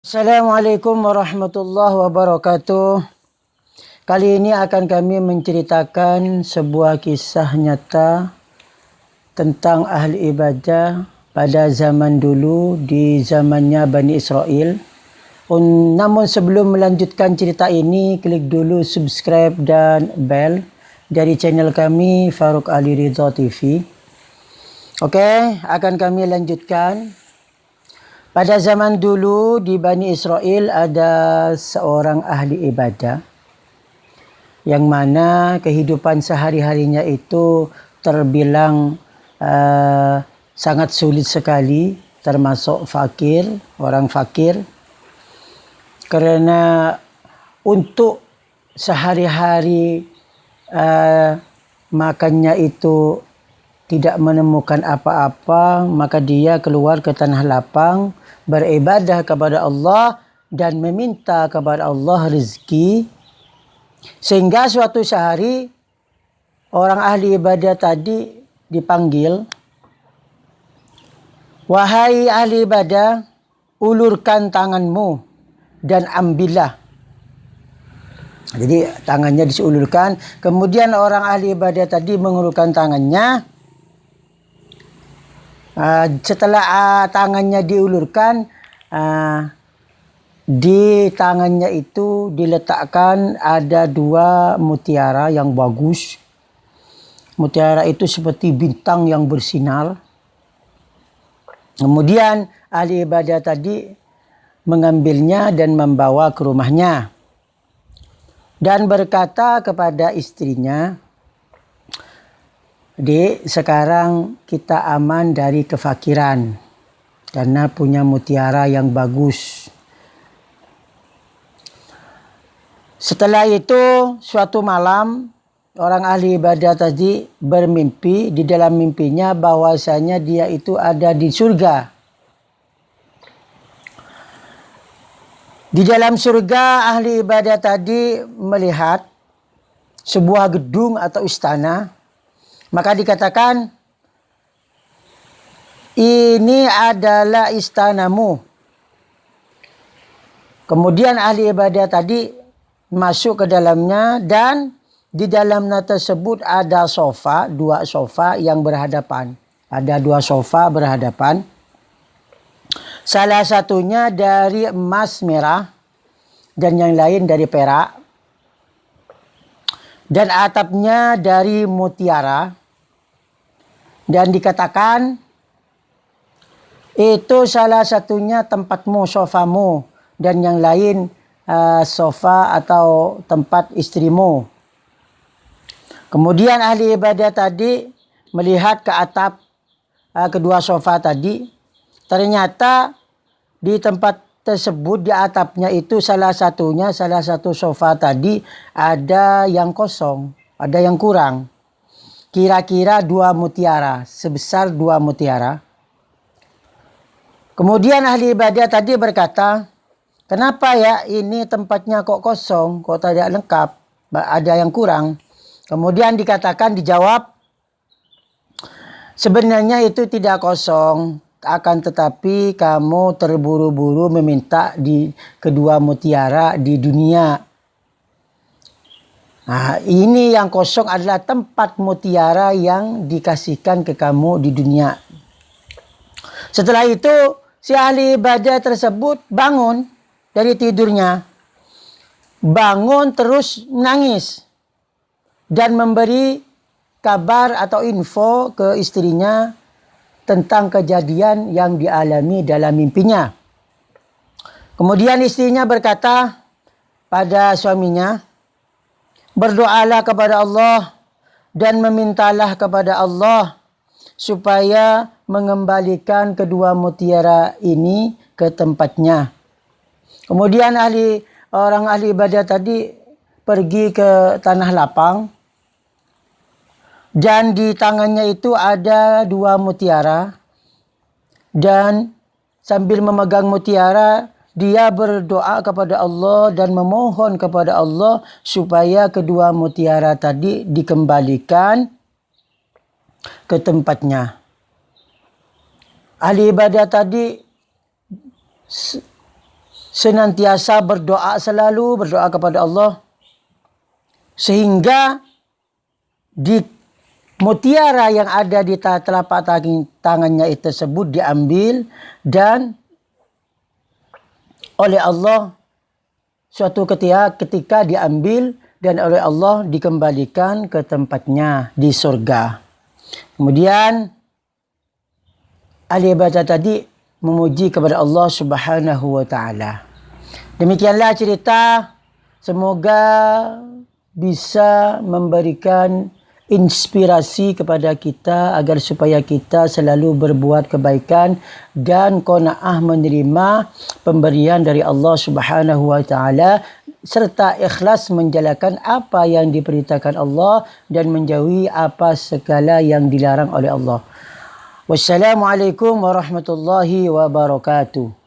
Assalamualaikum warahmatullahi wabarakatuh. Kali ini akan kami menceritakan sebuah kisah nyata tentang ahli ibadah pada zaman dulu, di zamannya Bani Israel. Namun sebelum melanjutkan cerita ini, klik dulu subscribe dan bell dari channel kami Farouk Ali Ridha TV. Oke, akan kami lanjutkan. Pada zaman dulu di Bani Israel ada seorang ahli ibadah yang mana kehidupan sehari-harinya itu terbilang sangat sulit sekali, termasuk fakir, orang fakir. Karena untuk sehari-hari makannya itu tidak menemukan apa-apa, maka dia keluar ke tanah lapang, beribadah kepada Allah dan meminta kepada Allah rezeki. Sehingga suatu sehari orang ahli ibadah tadi dipanggil, "Wahai ahli ibadah, ulurkan tanganmu dan ambillah." Jadi tangannya diulurkan, kemudian orang ahli ibadah tadi mengulurkan tangannya. Setelah tangannya diulurkan, di tangannya itu diletakkan ada dua mutiara yang bagus. Mutiara itu seperti bintang yang bersinar. Kemudian ahli ibadah tadi mengambilnya dan membawa ke rumahnya. Dan berkata kepada istrinya, "Dek, sekarang kita aman dari kefakiran karena punya mutiara yang bagus." Setelah itu, suatu malam orang ahli ibadah tadi bermimpi. Di dalam mimpinya bahwasanya dia itu ada di surga. Di dalam surga ahli ibadah tadi melihat sebuah gedung atau istana. Maka dikatakan, "Ini adalah istanamu." Kemudian ahli ibadah tadi masuk ke dalamnya, dan di dalamnya tersebut ada sofa, dua sofa yang berhadapan. Ada dua sofa berhadapan. Salah satunya dari emas merah dan yang lain dari perak. Dan atapnya dari mutiara. Dan dikatakan, itu salah satunya tempatmu, sofamu, dan yang lain sofa atau tempat istrimu. Kemudian ahli ibadah tadi melihat ke atap kedua sofa tadi. Ternyata di tempat tersebut, di atapnya itu salah satu sofa tadi ada yang kosong, ada yang kurang. Kira-kira dua mutiara, sebesar dua mutiara. Kemudian ahli ibadah tadi berkata, "Kenapa ya ini tempatnya kok kosong, kok tidak lengkap, ada yang kurang?" Kemudian dijawab, "Sebenarnya itu tidak kosong, akan tetapi kamu terburu-buru meminta di kedua mutiara di dunia. Nah, ini yang kosong adalah tempat mutiara yang dikasihkan ke kamu di dunia." Setelah itu, si ahli ibadah tersebut bangun dari tidurnya. Bangun terus menangis. Dan memberi kabar atau info ke istrinya tentang kejadian yang dialami dalam mimpinya. Kemudian istrinya berkata pada suaminya, "Berdoalah kepada Allah dan memintalah kepada Allah supaya mengembalikan kedua mutiara ini ke tempatnya." Kemudian orang ahli ibadah tadi pergi ke tanah lapang. Dan di tangannya itu ada dua mutiara. Dan sambil memegang mutiara, dia berdoa kepada Allah dan memohon kepada Allah supaya kedua mutiara tadi dikembalikan ke tempatnya. Ahli ibadah tadi senantiasa berdoa, selalu berdoa kepada Allah, sehingga di mutiara yang ada di telapak tangannya itu tersebut diambil dan oleh Allah suatu ketika diambil dan oleh Allah dikembalikan ke tempatnya di surga. Kemudian ahli ibadah tadi memuji kepada Allah Subhanahu wa taala. Demikianlah cerita, semoga bisa memberikan inspirasi kepada kita agar supaya kita selalu berbuat kebaikan dan qanaah menerima pemberian dari Allah Subhanahu wa taala serta ikhlas menjalankan apa yang diperintahkan Allah dan menjauhi apa segala yang dilarang oleh Allah. Wassalamualaikum warahmatullahi wabarakatuh.